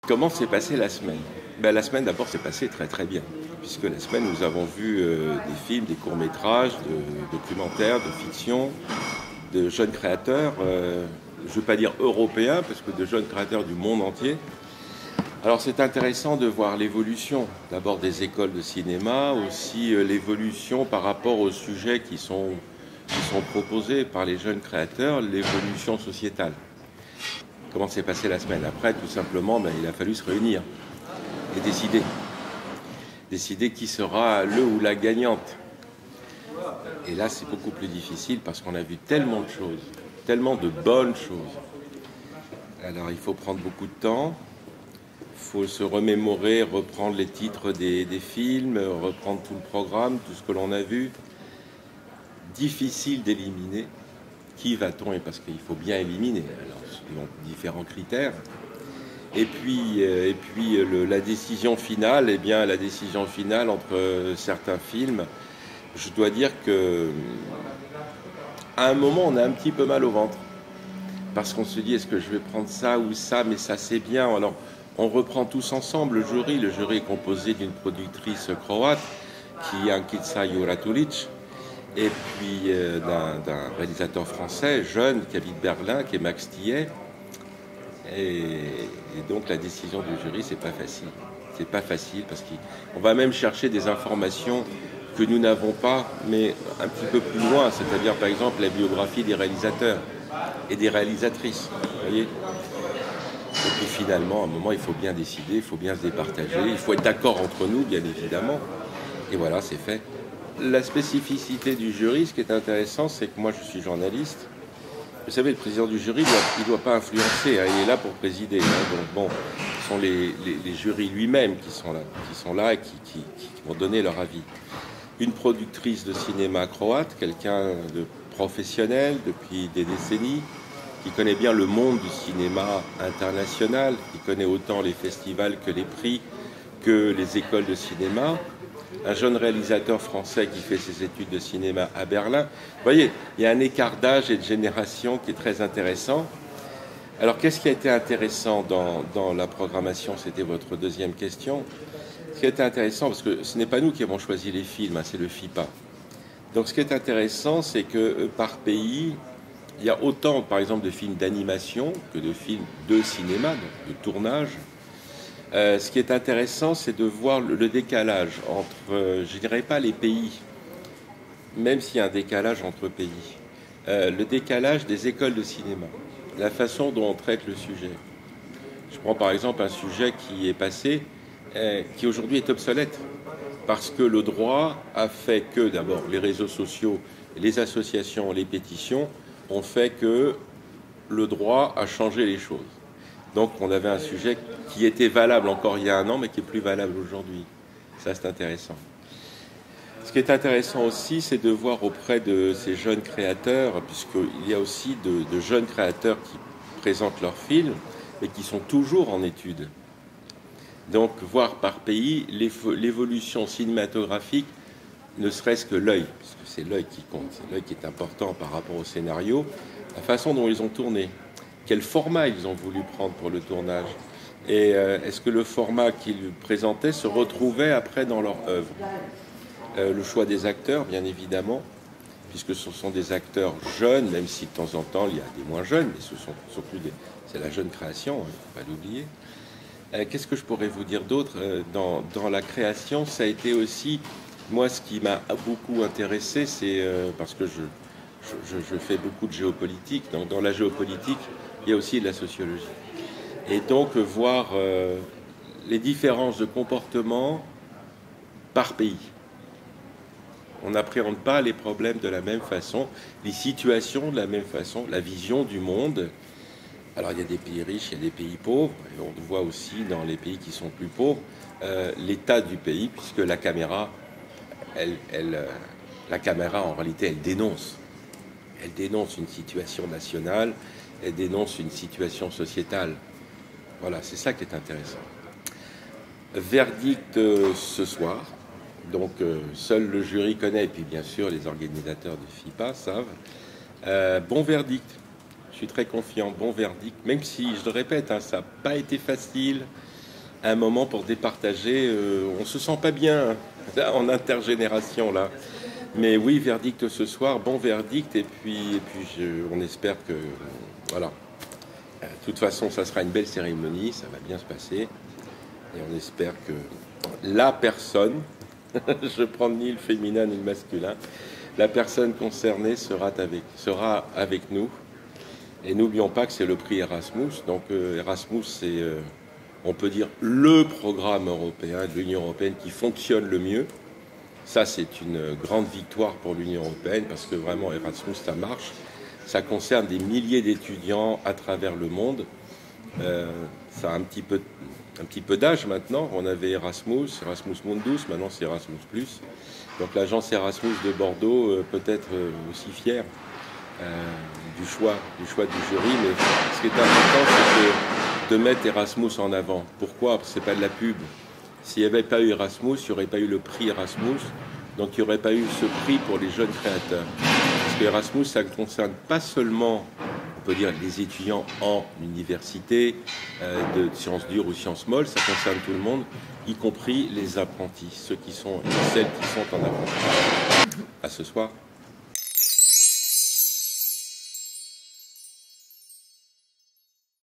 Comment s'est passée la semaine? La semaine d'abord s'est passée très très bien, puisque la semaine nous avons vu des films, des courts-métrages, de documentaires, de fiction, de jeunes créateurs, je ne veux pas dire européens, parce que de jeunes créateurs du monde entier. Alors c'est intéressant de voir l'évolution d'abord des écoles de cinéma, aussi l'évolution par rapport aux sujets qui sont proposés par les jeunes créateurs, l'évolution sociétale. Comment s'est passée la semaine? Après, tout simplement, il a fallu se réunir et décider. Décider qui sera le ou la gagnante. Et là, c'est beaucoup plus difficile parce qu'on a vu tellement de choses, tellement de bonnes choses. Alors, il faut prendre beaucoup de temps, il faut se remémorer, reprendre les titres des films, reprendre tout le programme, tout ce que l'on a vu. Difficile d'éliminer. Qui va-t-on? Et parce qu'il faut bien éliminer, alors, selon différents critères. Et puis la décision finale, eh bien, la décision finale entre certains films, je dois dire que à un moment, on a un petit peu mal au ventre. Parce qu'on se dit, est-ce que je vais prendre ça ou ça? Mais ça, c'est bien. Alors, on reprend tous ensemble le jury. Le jury est composé d'une productrice croate, qui est Ankica Juratulic, et puis d'un réalisateur français, jeune, qui habite Berlin, qui est Max Tillet. Et donc la décision du jury, c'est pas facile. C'est pas facile parce qu'on va même chercher des informations que nous n'avons pas, mais un petit peu plus loin, c'est-à-dire par exemple la biographie des réalisateurs et des réalisatrices. Vous voyez ? Et puis finalement, à un moment, il faut bien décider, il faut bien se départager, il faut être d'accord entre nous, bien évidemment. Et voilà, c'est fait. La spécificité du jury, ce qui est intéressant, c'est que moi, je suis journaliste. Vous savez, le président du jury, il ne doit pas influencer, hein, il est là pour présider. Hein, donc bon, ce sont les jurys lui-même qui sont là et qui vont donner leur avis. Une productrice de cinéma croate, quelqu'un de professionnel depuis des décennies, qui connaît bien le monde du cinéma international, qui connaît autant les festivals que les prix, que les écoles de cinéma. Un jeune réalisateur français qui fait ses études de cinéma à Berlin. Vous voyez, il y a un écart d'âge et de génération qui est très intéressant. Alors, qu'est-ce qui a été intéressant dans la programmation? C'était votre deuxième question. Ce qui a été intéressant, parce que ce n'est pas nous qui avons choisi les films, hein, c'est le FIPA. Donc, ce qui est intéressant, c'est que par pays, il y a autant, par exemple, de films d'animation que de films de cinéma, donc de tournage. Ce qui est intéressant, c'est de voir le décalage entre, je dirais pas les pays, même s'il y a un décalage entre pays, le décalage des écoles de cinéma, la façon dont on traite le sujet. Je prends par exemple un sujet qui est passé, qui aujourd'hui est obsolète, parce que le droit a fait que, d'abord, les réseaux sociaux, les associations, les pétitions ont fait que le droit a changé les choses. Donc on avait un sujet qui était valable encore il y a un an, mais qui est plus valable aujourd'hui. Ça, c'est intéressant. Ce qui est intéressant aussi, c'est de voir auprès de ces jeunes créateurs, puisqu'il y a aussi de jeunes créateurs qui présentent leurs films, mais qui sont toujours en études. Donc voir par pays l'évolution cinématographique, ne serait-ce que l'œil, parce que c'est l'œil qui compte, c'est l'œil qui est important par rapport au scénario, la façon dont ils ont tourné. Quel format ils ont voulu prendre pour le tournage? Et est-ce que le format qu'ils présentaient se retrouvait après dans leur œuvre? Le choix des acteurs, bien évidemment, puisque ce sont des acteurs jeunes, même si de temps en temps il y a des moins jeunes, mais ce sont surtout c'est la jeune création, il ne faut pas l'oublier. Qu'est-ce que je pourrais vous dire d'autre? Dans la création, ça a été aussi, moi, ce qui m'a beaucoup intéressé, c'est parce que je fais beaucoup de géopolitique. Donc, dans la géopolitique, il y a aussi de la sociologie. Et donc, voir les différences de comportement par pays. On n'appréhende pas les problèmes de la même façon, les situations de la même façon, la vision du monde. Alors, il y a des pays riches, il y a des pays pauvres. Et on voit aussi dans les pays qui sont plus pauvres l'état du pays, puisque la caméra, la caméra, en réalité, elle dénonce. Elle dénonce une situation nationale, elle dénonce une situation sociétale. Voilà, c'est ça qui est intéressant. Verdict ce soir. Donc, seul le jury connaît, et puis bien sûr, les organisateurs du FIPA savent. Bon verdict. Je suis très confiant, bon verdict. Même si, je le répète, hein, ça n'a pas été facile. un moment pour départager. On se sent pas bien là, en intergénération là. Mais oui, verdict ce soir, bon verdict. On espère que voilà. De toute façon, ça sera une belle cérémonie, ça va bien se passer. Et on espère que la personne, je prends ni le féminin ni le masculin, la personne concernée sera avec nous. Et n'oublions pas que c'est le prix Erasmus. Donc Erasmus, c'est, on peut dire, le programme européen de l'Union européenne qui fonctionne le mieux. Ça, c'est une grande victoire pour l'Union européenne parce que vraiment, Erasmus, ça marche. Ça concerne des milliers d'étudiants à travers le monde. Ça a un petit peu d'âge maintenant. On avait Erasmus Mundus, maintenant c'est Erasmus+. Donc l'agence Erasmus de Bordeaux peut être aussi fière du choix du jury. Mais ce qui est important, c'est de mettre Erasmus en avant. Pourquoi? Parce que ce n'est pas de la pub. S'il n'y avait pas eu Erasmus, il n'y aurait pas eu le prix Erasmus. Donc il n'y aurait pas eu ce prix pour les jeunes créateurs. Parce que Erasmus, ça ne concerne pas seulement, on peut dire, les étudiants en université, de sciences dures ou sciences molles, ça concerne tout le monde, y compris les apprentis, ceux qui sont et celles qui sont en apprentissage. À ce soir.